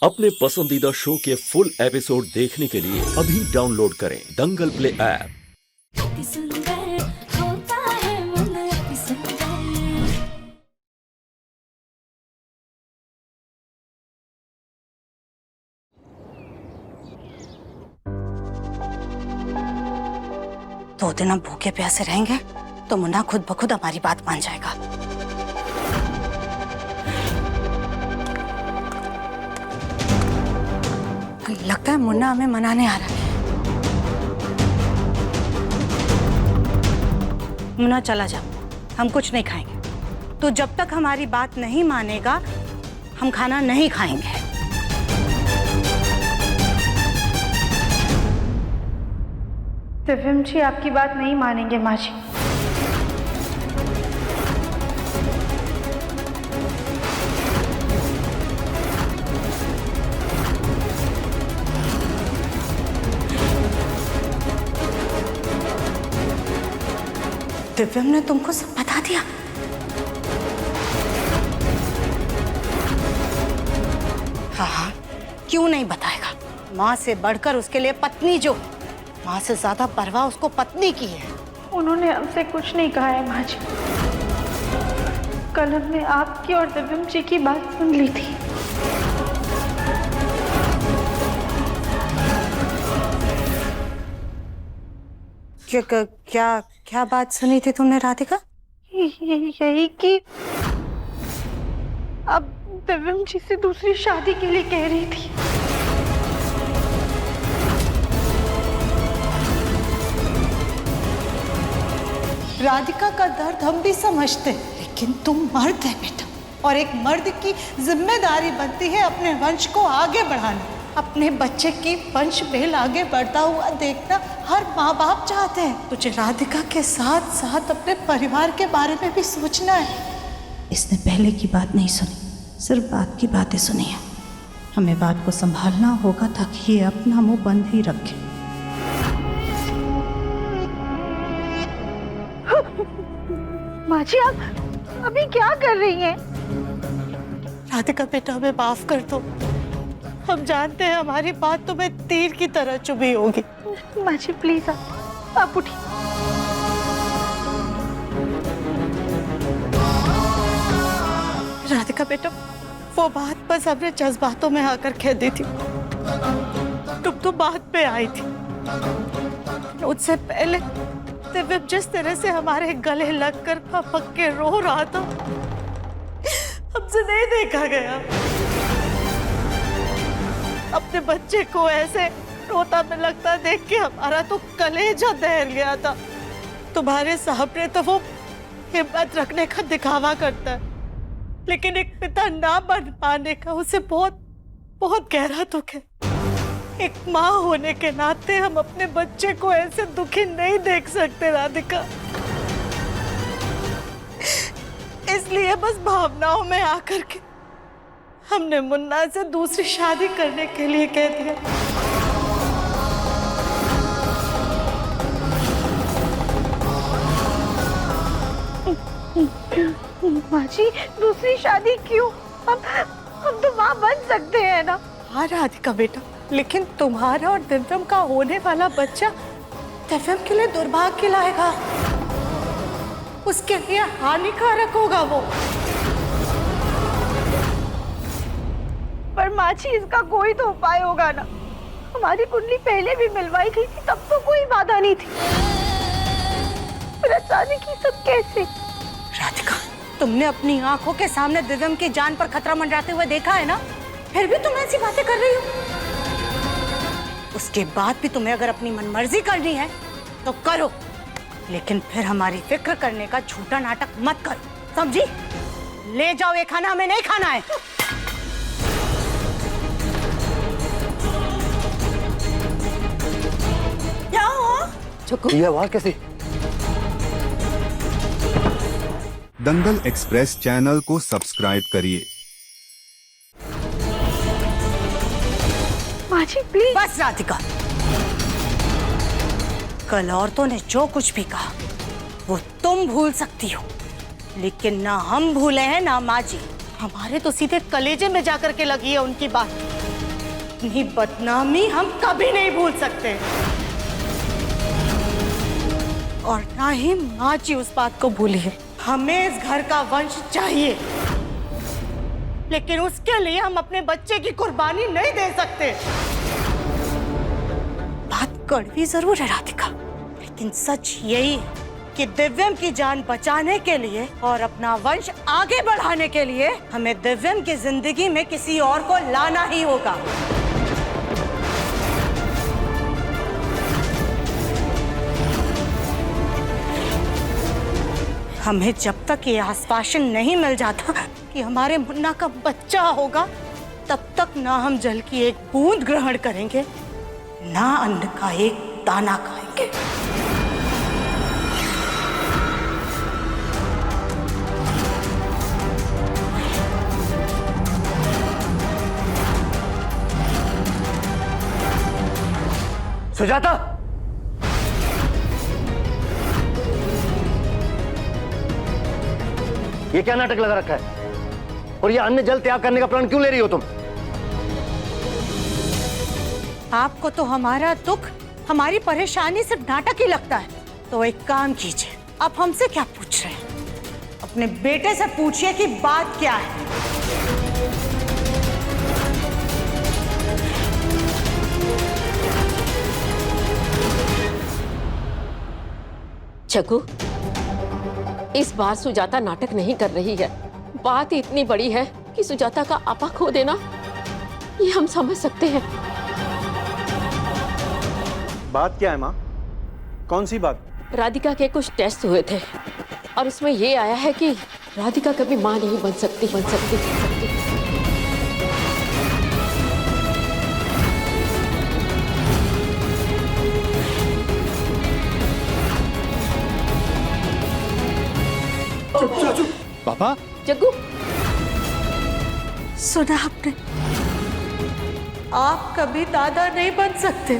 अपने पसंदीदा शो के फुल एपिसोड देखने के लिए अभी डाउनलोड करें दंगल प्ले ऐप। दो दिन हम भूखे प्यासे रहेंगे तो मुन्ना खुद ब खुद हमारी बात मान जाएगा। लगता है मुन्ना हमें मनाने आ रहा है। मुन्ना चला जा, हम कुछ नहीं खाएंगे। तो जब तक हमारी बात नहीं मानेगा हम खाना नहीं खाएंगे। दिव्यम जी आपकी बात नहीं मानेंगे माँ जी। दिव्यम ने तुमको सब बता दिया? हाँ, क्यों नहीं बताएगा? माँ से बढ़कर उसके लिए पत्नी जो, माँ से ज्यादा परवाह उसको पत्नी की है। उन्होंने हमसे कुछ नहीं कहा है माँ जी। कल हमने आपकी और दिव्यम जी की बात सुन ली थी। क्या बात सुनी थी तुमने राधिका? यही कि अब दिव्यम जी से दूसरी शादी के लिए कह रही थी। राधिका का दर्द हम भी समझते हैं, लेकिन तुम मर्द है बेटा, और एक मर्द की जिम्मेदारी बनती है अपने वंश को आगे बढ़ाना। अपने बच्चे की वंश बेल आगे बढ़ता हुआ देखना हर माँ बाप चाहते हैं। तुझे राधिका के साथ साथ अपने परिवार के बारे में भी सोचना है। इसने पहले की बात नहीं सुनी, सिर्फ बात की बातें सुनी है। हमें बात को संभालना होगा ताकि ये अपना मुंह बंद ही रखे। माँ जी आप अभी क्या कर रही हैं? राधिका बेटा हमें माफ कर दो। हम जानते हैं हमारी बात तुम्हें तीर की तरह चुभी होगी। माँ जी प्लीज आप उठिए। राधिका बेटा वो बात बस हमने जज्बातों में आकर कह दी थी। तुम तो बाद में आई थी। उससे पहले दिव्यम जिस तरह से हमारे गले लगकर पक के रो रहा था हमसे नहीं देखा गया। अपने बच्चे को ऐसे रोता में लगता देख के हमारा तो कलेजा दहल गया था। तुम्हारे सामने तो वो हिम्मत रखने का दिखावा करता है, लेकिन एक पिता ना बन पाने का उसे बहुत बहुत गहरा दुख है। एक माँ होने के नाते हम अपने बच्चे को ऐसे दुखी नहीं देख सकते राधिका। इसलिए बस भावनाओं में आकर के हमने मुन्ना से दूसरी शादी करने के लिए कह दिया। माँ जी दूसरी शादी क्यों? हम तो माँ बन सकते हैं ना। हाँ राधिका बेटा, लेकिन तुम्हारा और दिव्यम का होने वाला बच्चा दिव्यम के लिए दुर्भाग्य लाएगा। उसके लिए हानिकारक होगा वो। पर माँ जी इसका कोई तो उपाय होगा ना। हमारी कुंडली पहले भी मिलवाई गई थी, तब तो कोई बाधा नहीं थी। पर अचानक ही सब कैसे? राधिका तुमने अपनी आंखों के सामने दिव्यम की जान पर खतरा मंडराते हुए देखा है ना, फिर भी तुम ऐसी बातें कर रही हो। उसके बाद भी तुम्हें अगर अपनी मनमर्जी करनी है तो करो, लेकिन फिर हमारी फिक्र करने का झूठा नाटक मत करो, समझी? ले जाओ ये खाना, हमें नहीं खाना है। क्या हुआ? ये आवाज कैसी? दंगल एक्सप्रेस चैनल को सब्सक्राइब करिए। माँ जी प्लीज। बस राधिका, कल औरतों ने जो कुछ भी कहा वो तुम भूल सकती हो, लेकिन ना हम भूले हैं ना माँ जी। हमारे तो सीधे कलेजे में जाकर के लगी है उनकी बात। अपनी बदनामी हम कभी नहीं भूल सकते और ना ही माँ जी उस बात को भूली है। हमें इस घर का वंश चाहिए, लेकिन उसके लिए हम अपने बच्चे की कुर्बानी नहीं दे सकते। बात कड़वी जरूर है राधिका, लेकिन सच यही है कि दिव्यम की जान बचाने के लिए और अपना वंश आगे बढ़ाने के लिए हमें दिव्यम की जिंदगी में किसी और को लाना ही होगा। हमें जब तक ये आश्वासन नहीं मिल जाता कि हमारे मुन्ना का बच्चा होगा, तब तक ना हम जल की एक बूंद ग्रहण करेंगे, ना अन्न का एक दाना खाएंगे। सुजाता, ये क्या नाटक लगा रखा है? और ये अन्न जल त्याग करने का प्लान क्यों ले रही हो तुम? आपको तो हमारा दुख, हमारी परेशानी सिर्फ नाटक ही लगता है। तो एक काम कीजिए, आप हमसे क्या पूछ रहे हैं? अपने बेटे से पूछिए कि बात क्या है। जग्गू, इस बार सुजाता नाटक नहीं कर रही है। बात इतनी बड़ी है कि सुजाता का आपा खो देना, ये हम समझ सकते हैं। बात क्या है माँ? कौन सी बात? राधिका के कुछ टेस्ट हुए थे और उसमें ये आया है कि राधिका कभी मां नहीं बन सकती। पापा, जग्गू, सुना आपने? आप कभी दादा नहीं बन सकते।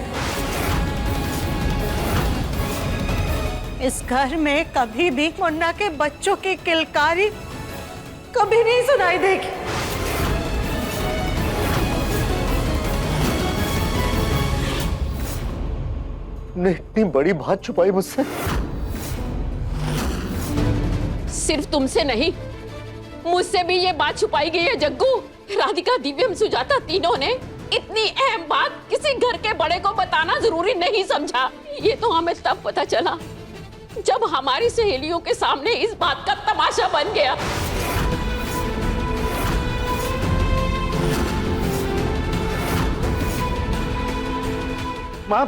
इस घर में कभी भी मुन्ना के बच्चों की किलकारी कभी नहीं सुनाई देगी। तुमने इतनी बड़ी बात छुपाई मुझसे? सिर्फ तुमसे नहीं, मुझसे भी ये बात छुपाई गई है जग्गू। राधिका, दिव्यम, सुजाता तीनों ने इतनी अहम बात किसी घर के बड़े को बताना जरूरी नहीं समझा। ये तो हमें तब पता चला जब हमारी सहेलियों के सामने इस बात का तमाशा बन गया। माँ,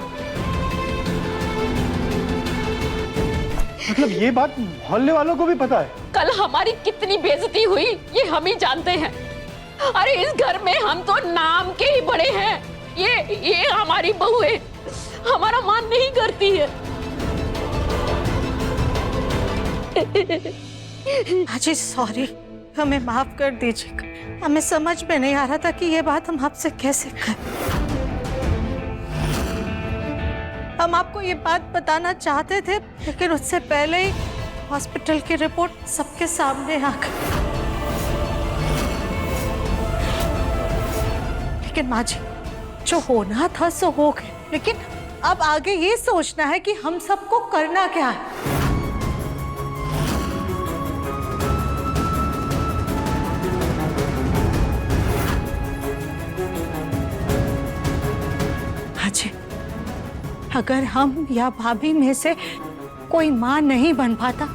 मतलब ये बात मोहल्ले वालों को भी पता है? कल हमारी कितनी बेइज्जती हुई ये हम ही जानते हैं। अरे इस घर में हम तो नाम के ही बड़े हैं। ये हमारी बहू है, हमारा मान नहीं करती है। अजी सॉरी, हमें माफ कर दीजिएगा। हमें समझ में नहीं आ रहा था कि ये बात हम आपसे कैसे करें। हम आपको ये बात बताना चाहते थे, लेकिन उससे पहले ही हॉस्पिटल की रिपोर्ट सबके सामने आ गई। लेकिन माँ जी, जो होना था सो हो गया। लेकिन अब आगे ये सोचना है कि हम सबको करना क्या है। अगर हम या भाभी में से कोई माँ नहीं बन पाता,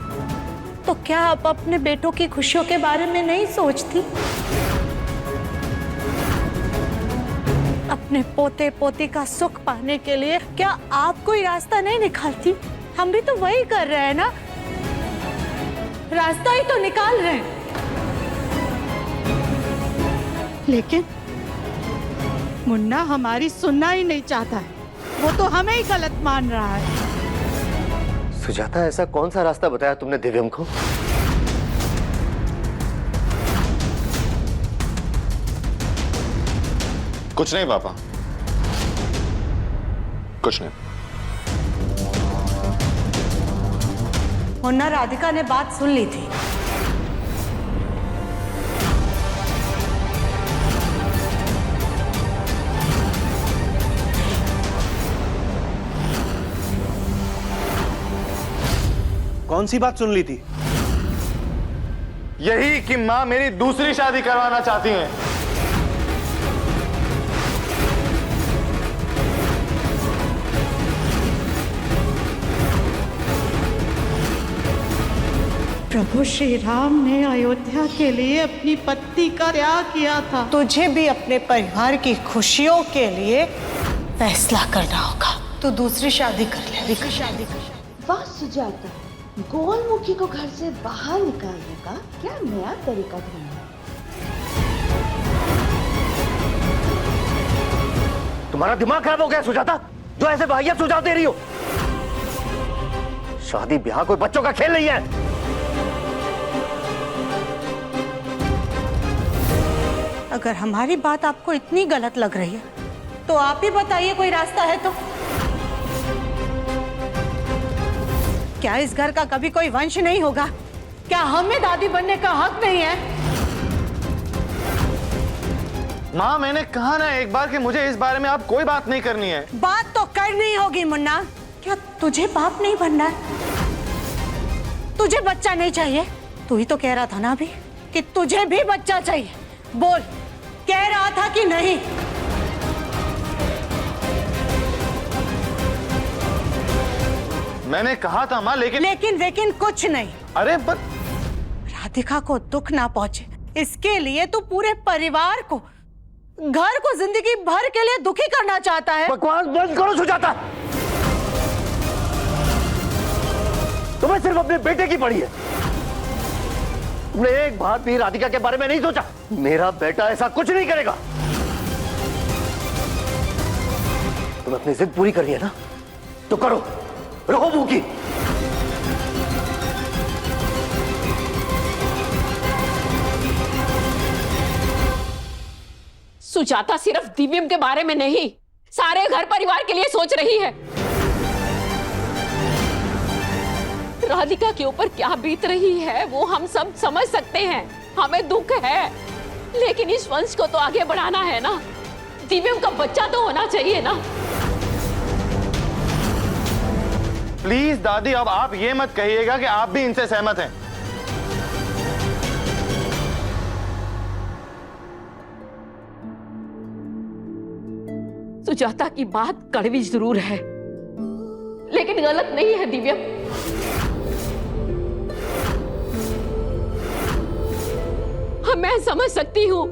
तो क्या आप अपने बेटों की खुशियों के बारे में नहीं सोचती? अपने पोते पोती का सुख पाने के लिए क्या आप कोई रास्ता नहीं निकालती? हम भी तो वही कर रहे हैं ना, रास्ता ही तो निकाल रहे हैं। लेकिन मुन्ना हमारी सुनना ही नहीं चाहता है, वो तो हमें ही गलत मान रहा है। सुजाता, ऐसा कौन सा रास्ता बताया तुमने दिव्यम को? कुछ नहीं पापा, कुछ नहीं। मुन्ना, राधिका ने बात सुन ली थी। कौन सी बात सुन ली थी? यही कि माँ मेरी दूसरी शादी करवाना चाहती हैं। प्रभु श्री राम ने अयोध्या के लिए अपनी पत्नी का त्याग किया था। तुझे भी अपने परिवार की खुशियों के लिए फैसला करना होगा। तू दूसरी शादी कर ले। दूसरी शादी कर। वाह सुजाता, गोलमुखी को घर से बाहर निकालने का क्या नया तरीका ढूंढा। तुम्हारा दिमाग खराब हो गया सुजाता, जो ऐसे वाहियात सुझाव दे रही हो? शादी ब्याह कोई बच्चों का खेल नहीं है। अगर हमारी बात आपको इतनी गलत लग रही है तो आप ही बताइए, कोई रास्ता है तो। क्या इस घर का कभी कोई वंश नहीं होगा? क्या हमें दादी बनने का हक नहीं है? माँ मैंने कहा ना एक बार कि मुझे इस बारे में आप कोई बात नहीं करनी है। बात तो करनी होगी मुन्ना। क्या तुझे बाप नहीं बनना है? तुझे बच्चा नहीं चाहिए? तू ही तो कह रहा था ना अभी कि तुझे भी बच्चा चाहिए। बोल, कह रहा था कि नहीं? मैंने कहा था माँ, लेकिन कुछ नहीं। अरे पर राधिका को दुख ना पहुंचे इसके लिए तू पूरे परिवार को, घर को जिंदगी भर के लिए दुखी करना चाहता है। बकवास बंद करो सुजाता। तुम्हें सिर्फ अपने बेटे की पड़ी है। तुमने एक बार भी राधिका के बारे में नहीं सोचा? मेरा बेटा ऐसा कुछ नहीं करेगा। तुम्हें अपनी जिद पूरी करनी है ना, तो करो, रहो भूखी। सुजाता सिर्फ दिव्यम के बारे में नहीं, सारे घर परिवार के लिए सोच रही है। राधिका के ऊपर क्या बीत रही है वो हम सब समझ सकते हैं। हमें दुख है, लेकिन इस वंश को तो आगे बढ़ाना है ना। दिव्यम का बच्चा तो होना चाहिए ना। प्लीज दादी, अब आप ये मत कहिएगा कि आप भी इनसे सहमत हैं। सुजाता की बात कड़वी जरूर है, लेकिन गलत नहीं है दिव्यम। मैं समझ सकती हूँ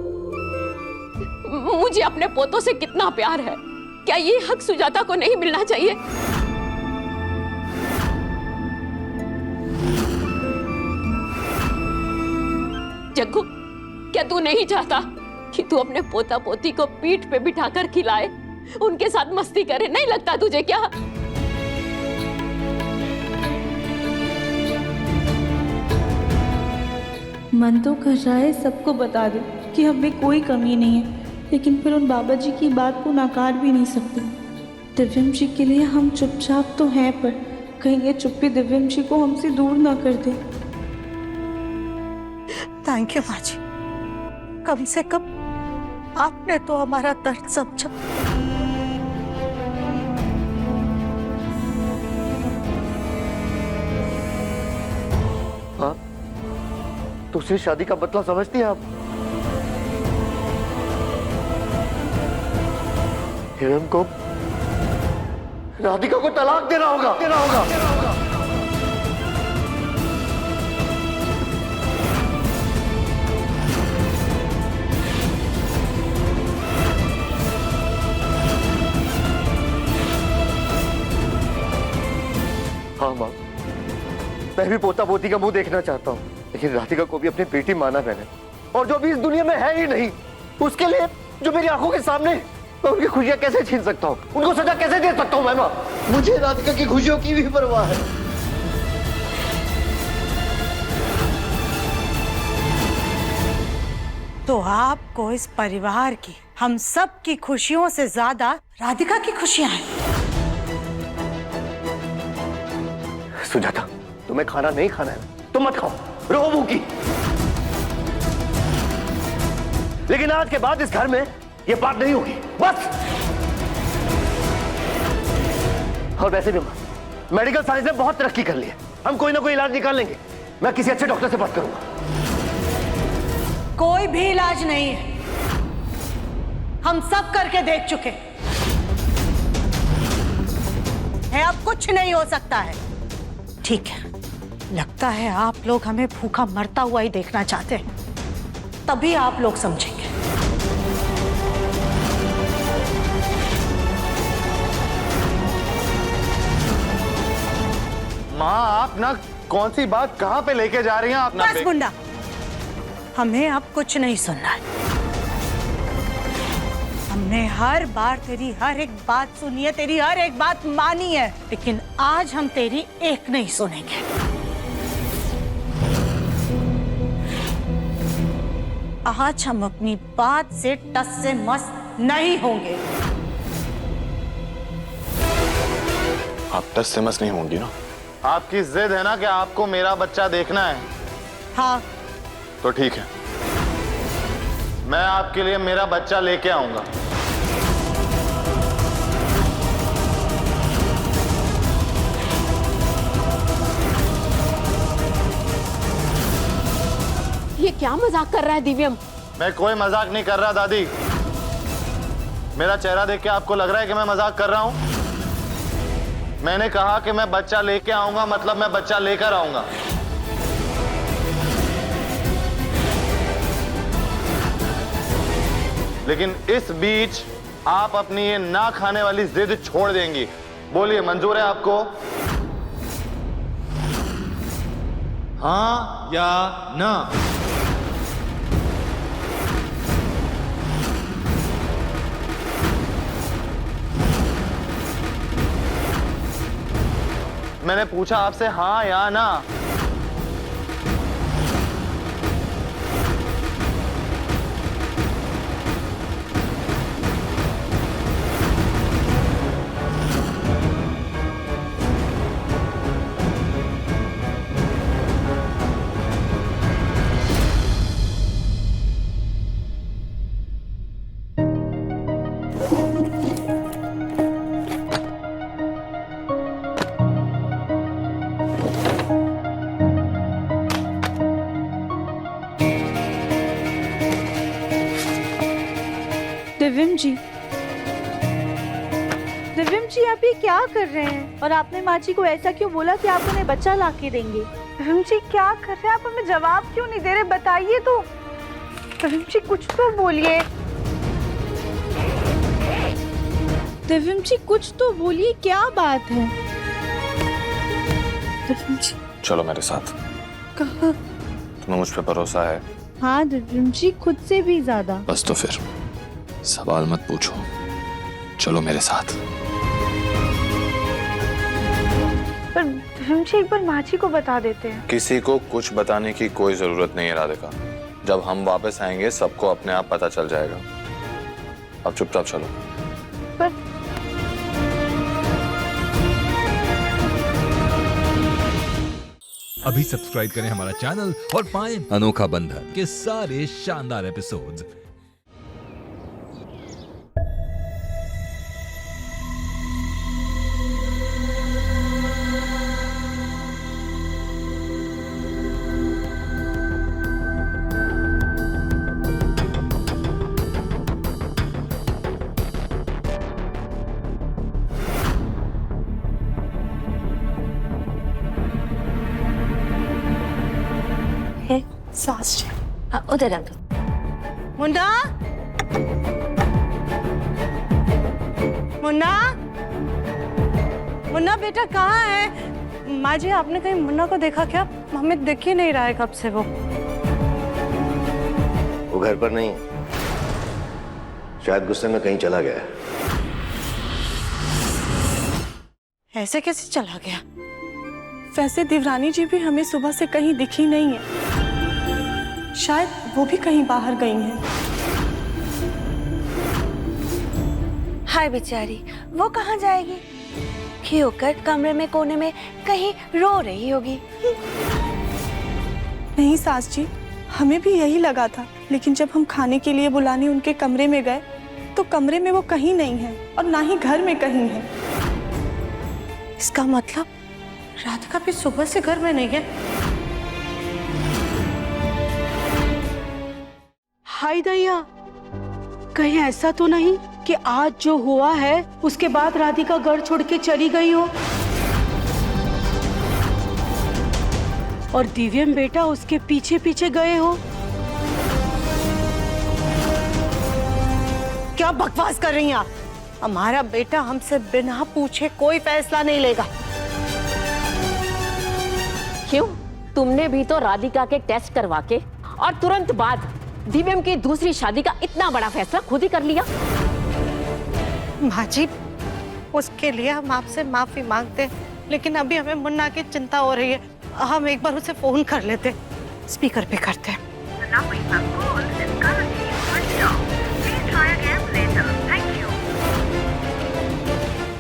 मुझे अपने पोतों से कितना प्यार है। क्या ये हक सुजाता को नहीं मिलना चाहिए? जग्गू, क्या तू नहीं चाहता कि तू अपने पोता पोती को पीठ पे बिठाकर खिलाए, उनके साथ मस्ती करे? नहीं लगता तुझे क्या? मन तो कर रहा है सबको बता दे कि हमें कोई कमी नहीं है, लेकिन फिर उन बाबा जी की बात को नकार भी नहीं सकते। दिव्यम जी के लिए हम चुपचाप तो हैं, पर कहीं ये चुप्पी दिव्यम जी को हमसे दूर ना कर दे। थैंक यू माँ जी, कम से कम आपने तो हमारा दर्द समझा। हाँ, दूसरी शादी का मतलब समझती हैं आप? हिरन को, राधिका को तलाक देना होगा। हाँ माँ, मैं भी पोता पोती का मुंह देखना चाहता हूँ, लेकिन राधिका को भी अपनी बेटी माना मैंने, और जो भी इस दुनिया में है ही नहीं, उसके लिए जो मेरी आंखों के सामने, मैं उनकी खुशियां कैसे छीन सकता हूँ? उनको सजा कैसे दे सकता हूँ? मैं माँ, मुझे राधिका की खुशियों की भी परवाह है। तो आपको इस परिवार की, हम सब की खुशियों से ज्यादा राधिका की खुशियां हैं। सुजाता, तुम्हें खाना नहीं खाना है तो मत खाओ, रहो भूखी। लेकिन आज के बाद इस घर में ये बात नहीं होगी, बस। और वैसे भी मेडिकल साइंस ने बहुत तरक्की कर ली है, हम कोई ना कोई इलाज निकाल लेंगे। मैं किसी अच्छे डॉक्टर से बात करूंगा। कोई भी इलाज नहीं है, हम सब करके देख चुके हैं, अब कुछ नहीं हो सकता है। ठीक है, लगता है आप लोग हमें भूखा मरता हुआ ही देखना चाहते हैं, तभी आप लोग समझेंगे। माँ आप ना कौन सी बात कहाँ पे लेके जा रही हैं आप ना? बस गुंडा, हमें अब कुछ नहीं सुनना है। हमने हर बार तेरी हर एक बात सुनी है, तेरी हर एक बात मानी है, लेकिन आज हम तेरी एक नहीं सुनेंगे। आज हम अपनी बात से टस से मस नहीं होंगे। आप टस से मस नहीं होंगी ना? आपकी जिद है ना कि आपको मेरा बच्चा देखना है? हाँ तो ठीक है, मैं आपके लिए मेरा बच्चा लेके आऊंगा। ये क्या मजाक कर रहा है दिव्यम? मैं कोई मजाक नहीं कर रहा दादी। मेरा चेहरा देख के आपको लग रहा है कि मैं मजाक कर रहा हूं? मैंने कहा कि मैं बच्चा लेके आऊंगा, मतलब मैं बच्चा लेकर आऊंगा। लेकिन इस बीच आप अपनी ये ना खाने वाली जिद छोड़ देंगी। बोलिए, मंजूर है आपको? हाँ या ना? मैंने पूछा आपसे हाँ या ना। दिव्यम जी आप ये क्या कर रहे हैं? और आपने माँ जी को ऐसा क्यों बोला कि आप उन्हें बच्चा ला के देंगे? दिव्यम जी क्या कर रहे हैं आप? हमें जवाब क्यों नहीं दे रहे? बताइए तो। दिव्यम जी कुछ तो बोलिए। दिव्यम जी कुछ तो बोलिए, क्या बात है? दिव्यम जी चलो मेरे साथ। कहाँ? तुम्हें मुझ पे भरोसा है? हाँ दिव्यम जी, खुद से भी ज्यादा। बस तो फिर सवाल मत पूछो, चलो मेरे साथ। पर दिव्यम जी एक बार माँ जी को बता देते हैं। किसी को कुछ बताने की कोई जरूरत नहीं है राधिका। जब हम वापस आएंगे सबको अपने आप पता चल जाएगा। अब चुपचाप चलो। पर अभी सब्सक्राइब करें हमारा चैनल और पाएं अनोखा बंधन के सारे शानदार एपिसोड्स। सास जी उधर रख दो। मुन्ना, मुन्ना, मुन्ना बेटा कहाँ है? माँ जी आपने कहीं मुन्ना को देखा क्या? हमें दिख ही नहीं रहा है कब से वो घर पर नहीं है, शायद गुस्से में कहीं चला गया है। ऐसे कैसे चला गया? वैसे देवरानी जी भी हमें सुबह से कहीं दिखी नहीं है, शायद वो भी कहीं बाहर गई हैं। हाय बेचारी, वो कहाँ जाएगी? खी होकर कमरे में कोने में कहीं रो रही होगी। नहीं सास जी, हमें भी यही लगा था, लेकिन जब हम खाने के लिए बुलाने उनके कमरे में गए तो कमरे में वो कहीं नहीं है और ना ही घर में कहीं है। इसका मतलब राधिका भी सुबह से घर में नहीं है। हाय दैया, कहीं ऐसा तो नहीं कि आज जो हुआ है उसके बाद राधिका घर छोड़ के चली गई हो और दिव्यम बेटा उसके पीछे पीछे गए हो? क्या बकवास कर रही हैं आप? हमारा बेटा हमसे बिना पूछे कोई फैसला नहीं लेगा। क्यों? तुमने भी तो राधिका के टेस्ट करवा के और तुरंत बाद दिव्यम की दूसरी शादी का इतना बड़ा फैसला खुद ही कर लिया। माँ जी, उसके लिए हम आपसे माफी मांगते हैं, लेकिन अभी हमें मुन्ना की चिंता हो रही है। हम एक बार उसे फोन कर लेते, स्पीकर पे करते हैं।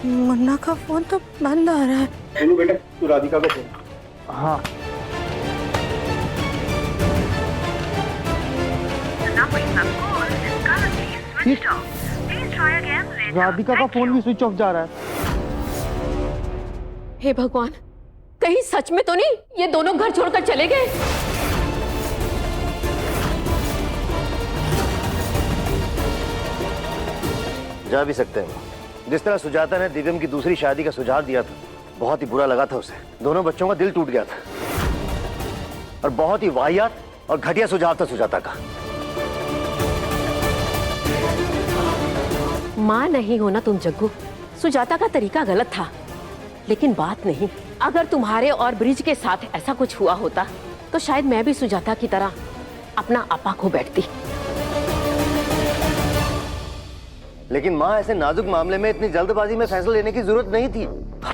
मुन्ना का फोन तो बंद आ रहा है। हेलो बेटा, तू राधिका का फोन। हाँ राधिका का फोन भी स्विच ऑफ जा रहा है। हे भगवान, कहीं सच में तो नहीं ये दोनों घर छोड़कर चले गए? जा भी सकते हैं। जिस तरह सुजाता ने दिव्यम की दूसरी शादी का सुझाव दिया था, बहुत ही बुरा लगा था उसे। दोनों बच्चों का दिल टूट गया था और बहुत ही वाहियात और घटिया सुझाव था सुजाता का। मां नहीं हो ना तुम जग्गू। सुजाता का तरीका गलत था, लेकिन बात नहीं। अगर तुम्हारे और ब्रिज के साथ ऐसा कुछ हुआ होता तो शायद मैं भी सुजाता की तरह अपना आपा खो बैठती। लेकिन माँ, ऐसे नाजुक मामले में इतनी जल्दबाजी में फैसला लेने की जरूरत नहीं थी।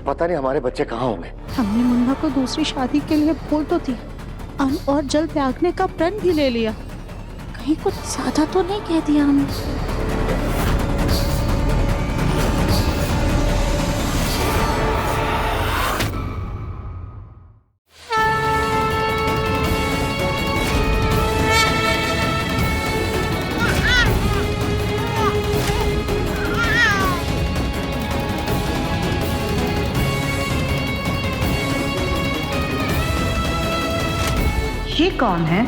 पता नहीं हमारे बच्चे कहाँ होंगे। हमने मुन्ना को दूसरी शादी के लिए बोल तो दी और जल्द त्यागने का प्रण भी ले लिया। कहीं कुछ ज्यादा तो नहीं कह दिया हमने? ये कौन है?